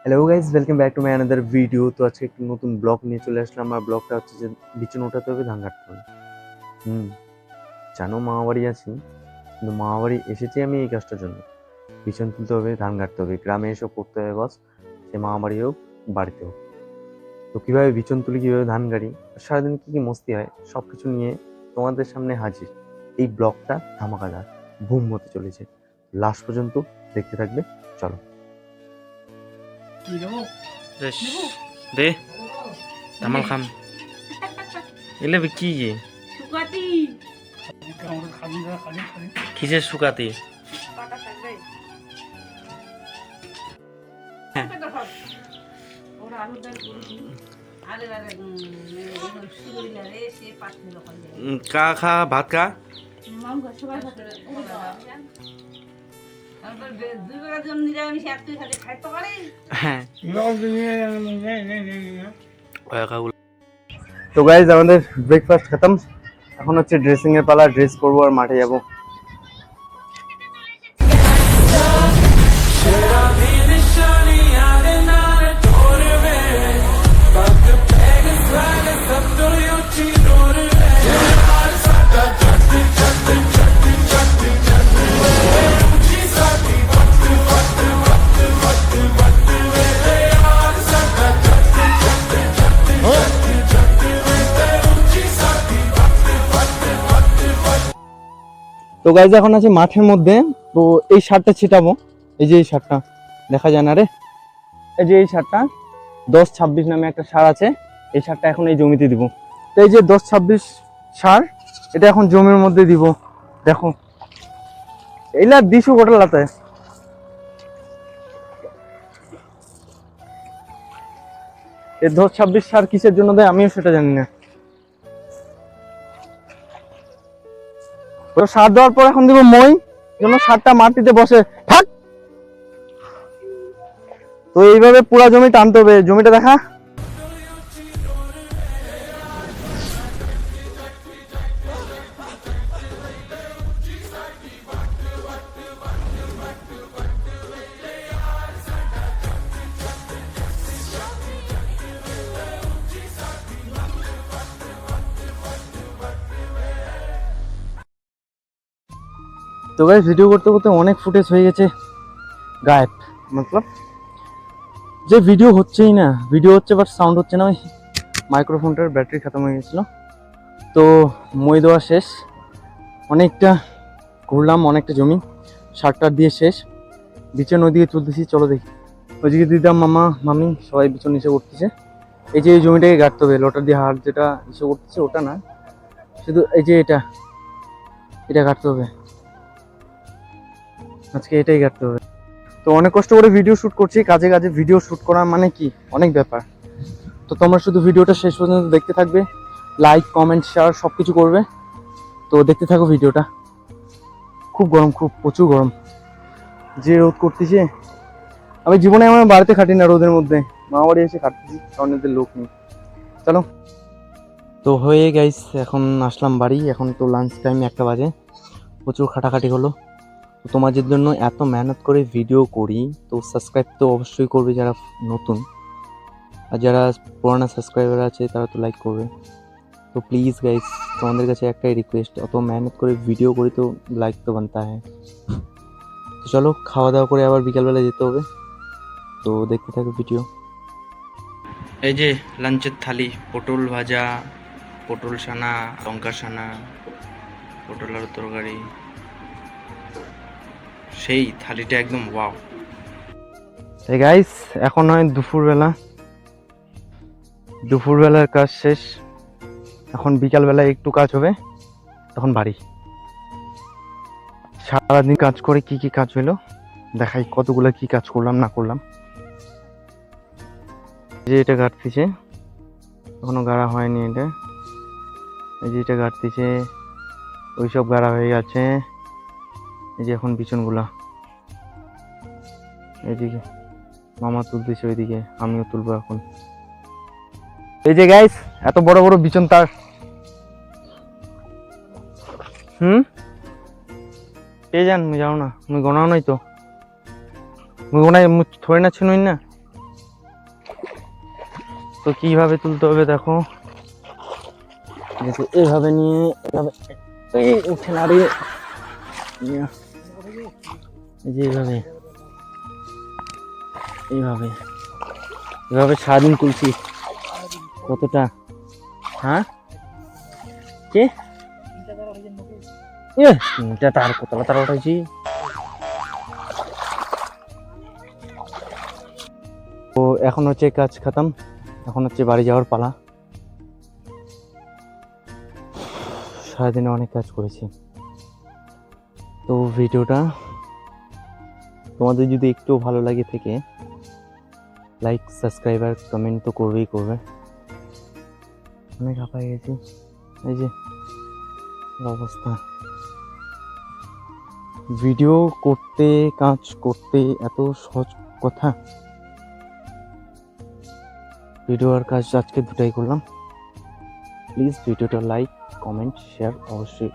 Hello guys, welcome back to my another video. তো আজকে একটু নতুন ব্লগ নিয়ে চলে আসলাম। আমার ব্লগটা হচ্ছে যে বিছানা উঠাতে হবে, ধান কাটতে হবে। জানো মামাবাড়ি আছি, কিন্তু মামাবাড়ি এসেছি আমি এই কাজটার জন্য। বিছন তুলতে হবে, ধান কাটতে হবে, গ্রামে এসব করতে হবে বস, সে মামাবাড়ি হোক বাড়িতে হোক। তো কীভাবে বিছন তুলি, কীভাবে ধান গাড়ি, সারাদিন কী কী মস্তি হয় সব কিছু নিয়ে তোমাদের সামনে হাজির। এই ব্লগটা ধামাকাদার বুম হতে চলেছে, লাস্ট পর্যন্ত দেখতে থাকবে। চলো দে তামাল খাম এলে কি শুকাতি কিসের শুকাতি কা খা ভাত খা হ্যাঁ তো গাইজ, আমাদের ব্রেকফাস্ট খতম। এখন হচ্ছে ড্রেসিং এর পালা, ড্রেস করবো আর মাঠে যাবো। তো গাইজ, এখন আছি মাঠের মধ্যে। তো এই সারটা ছিটাবো, এই যে এই সারটা দেখা যায় না রে, এই যে এই সারটা 10-26 নামে একটা সার আছে। এই সারটা এখন এই জমিতে দিব। তো এই যে 10-26 সার, এটা এখন জমির মধ্যে দিব। দেখো এইলা দিশু গোটা লাতে এই 10-26 সার কিসের জন্য দেয় আমিও সেটা জানি না। সার দেওয়ার পর এখন দিব মই, যেন সারটা মাটিতে বসে থাক। তো এইভাবে পুরা জমি টানতে হবে। জমিটা দেখা, তো গাইস ভিডিও করতে করতে অনেক ফুটেজ হয়ে গেছে গায়েব, মতলব যে ভিডিও হচ্ছেই না। ভিডিও হচ্ছে বাট সাউন্ড হচ্ছে না। ওই মাইক্রোফোনটার ব্যাটারি খতম হয়ে গেছিলো। তো মই দেওয়া শেষ, অনেকটা ঘুরলাম, অনেকটা জমি সারটা দিয়ে শেষ। বিছন ওইদিকে তুলতেছি, চলো দেখি। ওইদিকে দিদাম, মামা, মামি সবাই বিছন নিচে করতেছে। এই যে এই জমিটাকে গাড়তে হবে, লোটার দিয়ে হাত যেটা ইসে করতেছে ওটা না, শুধু এই যে এটা কাটতে হবে আজকে, এটাই কাটতে হবে। তো অনেক কষ্ট করে ভিডিও শ্যুট করছি, কাজে কাজে ভিডিও শ্যুট করা মানে কি অনেক ব্যাপার। তো তোমরা শুধু ভিডিওটা শেষ পর্যন্ত দেখতে থাকবে, লাইক কমেন্ট শেয়ার সব কিছু করবে। তো দেখতে থাকো ভিডিওটা। খুব গরম, খুব প্রচুর গরম, যে রোদ করতেছে। আমি জীবনে আমার বাড়িতে খাটি না রোদের মধ্যে, মামা বাড়ি এসে খাটতেছি, কারণ এদের লোক নেই। চলো। তো হয়ে গাইস, এখন আসলাম বাড়ি। এখন তো লাঞ্চ টাইম 1টা বাজে। প্রচুর খাটাখাটি হলো। তো তোমাদের জন্য এত মেহনত করে ভিডিও করি, তো সাবস্ক্রাইব তো অবশ্যই করবে যারা নতুন, আর যারা পুরানো সাবস্ক্রাইবার আছে তারা তো লাইক করবে। তো প্লিজ গাইস, তোমাদের কাছে একটাই রিকোয়েস্ট, অত মেহনত করে ভিডিও করি তো লাইক তো বানতা হ্যায়। তো চলো, খাওয়া দাওয়া করে আবার বিকালবেলা যেতে হবে। তো দেখতে থাকো ভিডিও। এই যে লাঞ্চের থালি, পটল ভাজা, পটল সানা, লঙ্কা সানা, পটল আর তরকারি। সেই থালিটা একদম ওয়াও। এই গাইস, এখন হয় দুপুরবেলার কাজ শেষ। এখন বিকালবেলা একটু কাজ হবে, তখন বাড়ি। সারাদিন কাজ করে কি কি কাজ হলো দেখাই, কতগুলো কি কাজ করলাম না করলাম। যে এটা গাড়তিছে, এখনো গাড়া হয়নি। এটা এই যে এটা গাড়তিছে, ওইসব গাড়া হয়ে গেছে। এই যে এখন বিছনগুলা এইদিকে মামা তুলতেছে, ওইদিকে আমিও তুলবো এখন। এই যে গাইস, এত বড় বড় বিছন তার। কে জান, মুই যাও না, মুই গনাও নাই তো, মুই গনাই থরে না ছিনুই না। তো কিভাবে তুলতে হবে দেখো, এভাবে নিয়ে এভাবে, এই উঠে না রে, এই যে এইভাবে এইভাবে এভাবে সারাদিন তুলছি। কতটা? হ্যাঁ কে এটা তার কতটা তার উঠাইছি। তো এখন হচ্ছে কাজ খতম, এখন হচ্ছে বাড়ি যাওয়ার পালা। সারাদিনে অনেক কাজ করেছি। তো ভিডিওটা তোমাদের যদি একটু ভালো লাগে থেকে লাইক সাবস্ক্রাইব আর কমেন্ট তো করবেই করবে। অনেক হাঁপাই গেছি, এই যে অবস্থা। ভিডিও করতে, কাজ করতে এত সহজ কথা? ভিডিও আর কাজ আজকে দুটাই করলাম। প্লিজ ভিডিওটা লাইক কমেন্ট শেয়ার অবশ্যই।